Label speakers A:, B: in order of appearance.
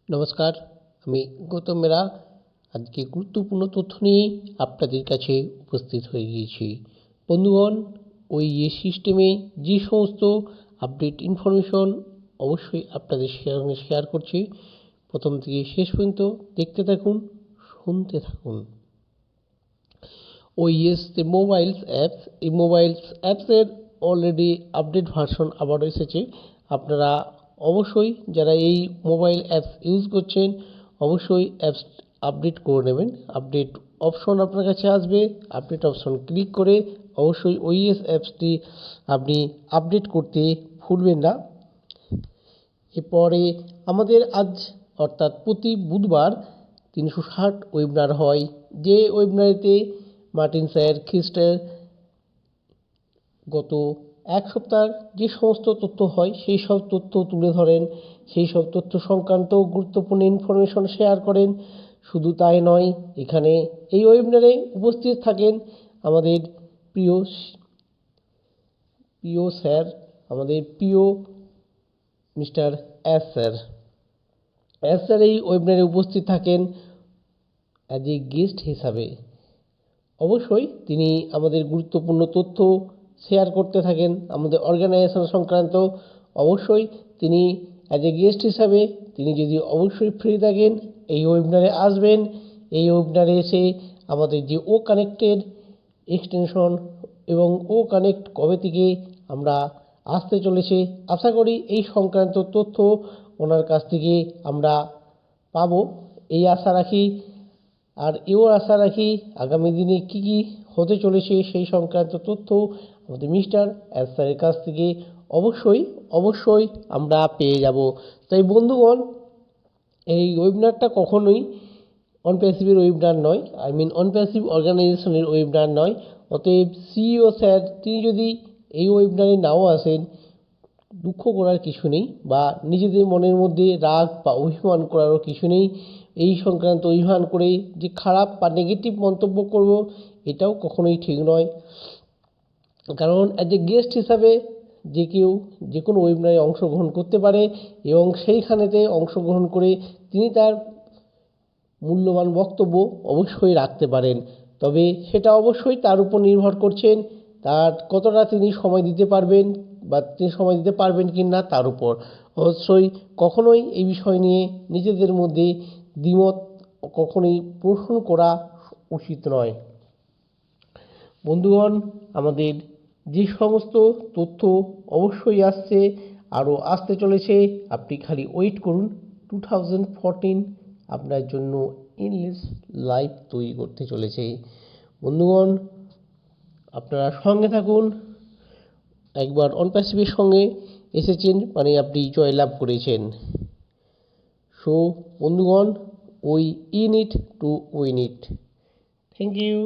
A: নমস্কার, আমি গৌতম মেহরা আজকে গুরুত্বপূর্ণ তথ্য নিয়ে আপনাদের কাছে উপস্থিত হয়ে গিয়েছি। বন্ধুগণ, ওইএস সিস্টেমে যে সমস্ত আপডেট ইনফরমেশন অবশ্যই আপনাদের সঙ্গে শেয়ার করছি। প্রথম থেকে শেষ পর্যন্ত দেখতে থাকুন, শুনতে থাকুন। ওইএস যে মোবাইলস অ্যাপস, এই মোবাইলস অ্যাপসের অলরেডি আপডেট ভার্সন আবারও এসেছে। আপনারা অবশ্যই যারা এই মোবাইল অ্যাপস ইউজ করছেন অবশ্যই অ্যাপস আপডেট করে নেবেন। আপডেট অপশন আপনার কাছে আসবে, আপডেট অপশন ক্লিক করে অবশ্যই ওইএস অ্যাপসটি আপনি আপডেট করতে ভুলবেন না। এরপরে আমাদের আজ অর্থাৎ প্রতি বুধবার 360 ওয়েবিনার হয়, যে ওয়েবিনারেতে মার্টিন স্যার খ্রিস্টের গত এক সপ্তাহের যে সমস্ত তথ্য হয় সেই সব তথ্য তুলে ধরেন, সেই সব তথ্য সংক্রান্ত গুরুত্বপূর্ণ ইনফরমেশন শেয়ার করেন। শুধু তাই নয়, এখানে এই ওয়েবিনারে উপস্থিত থাকেন আমাদের প্রিয় স্যার, আমাদের প্রিয় mister S sir. S sir এই ওয়েবিনারে উপস্থিত থাকেন অ্যাজ এ গেস্ট হিসাবে। অবশ্যই তিনি আমাদের গুরুত্বপূর্ণ তথ্য শেয়ার করতে থাকেন আমাদের অর্গানাইজেশন সংক্রান্ত। অবশ্যই তিনি অ্যাজ এ গেস্ট হিসাবে তিনি যদি অবশ্যই ফ্রি থাকেন এই ওয়েবিনারে আসবেন। এই ওয়েবিনারে এসে আমাদের যে ও কানেক্টেড এক্সটেনশন এবং ও কানেক্ট কবে থেকে আমরা আসতে চলেছে, আশা করি এই সংক্রান্ত তথ্য ওনার কাছ থেকে আমরা পাবো, এই আশা রাখি। আর এও আশা রাখি আগামী দিনে কী কী হতে চলেছে সেই সংক্রান্ত তথ্য আমাদের মিস্টার এস স্যারের কাছ থেকে অবশ্যই আমরা পেয়ে যাব। তাই বন্ধুগণ, এই ওয়েবিনারটা কখনোই অন প্যাসিভের ওয়েবিনার নয়, অন প্যাসিভ অর্গানাইজেশনের ওয়েবিনার নয়। অতএব সিইও স্যার তিনি যদি এই ওয়েবিনারে নাও আসেন, দুঃখ করার কিছু নেই বা নিজেদের মনের মধ্যে রাগ বা অভিমান করারও কিছু নেই। এই সংক্রান্ত অভিমান করে যে খারাপ বা নেগেটিভ মন্তব্য করব এটাও কখনোই ঠিক নয়। কারণ অ্যাজ এ গেস্ট হিসাবে যে কেউ যে কোনো ওয়েবিনারে অংশগ্রহণ করতে পারে এবং সেইখানেতে অংশগ্রহণ করে তিনি তার মূল্যবান বক্তব্য অবশ্যই রাখতে পারেন। তবে সেটা অবশ্যই তার উপর নির্ভর করছেন তার কতটা তিনি সময় দিতে পারবেন বা তিনি সময় দিতে পারবেন কি না তার উপর। অবশ্যই কখনোই এই বিষয় নিয়ে নিজেদের মধ্যে দ্বিমত কখনোই পোষণ করা উচিত নয়। বন্ধুগণ, আমাদের যে সমস্ত তথ্য অবশ্যই আসছে, আরও আসতে চলেছে, আপনি খালি ওয়েট করুন। 2014 আপনার জন্য এন্ডলেস লাইফ তৈরি করতে চলেছে। বন্ধুগণ, আপনারা সঙ্গে থাকুন। একবার অন প্যাসিভের সঙ্গে এসেছেন মানে আপনি জয়লাভ করেছেন। সো বন্ধুগণ, we in it to win it. Thank you.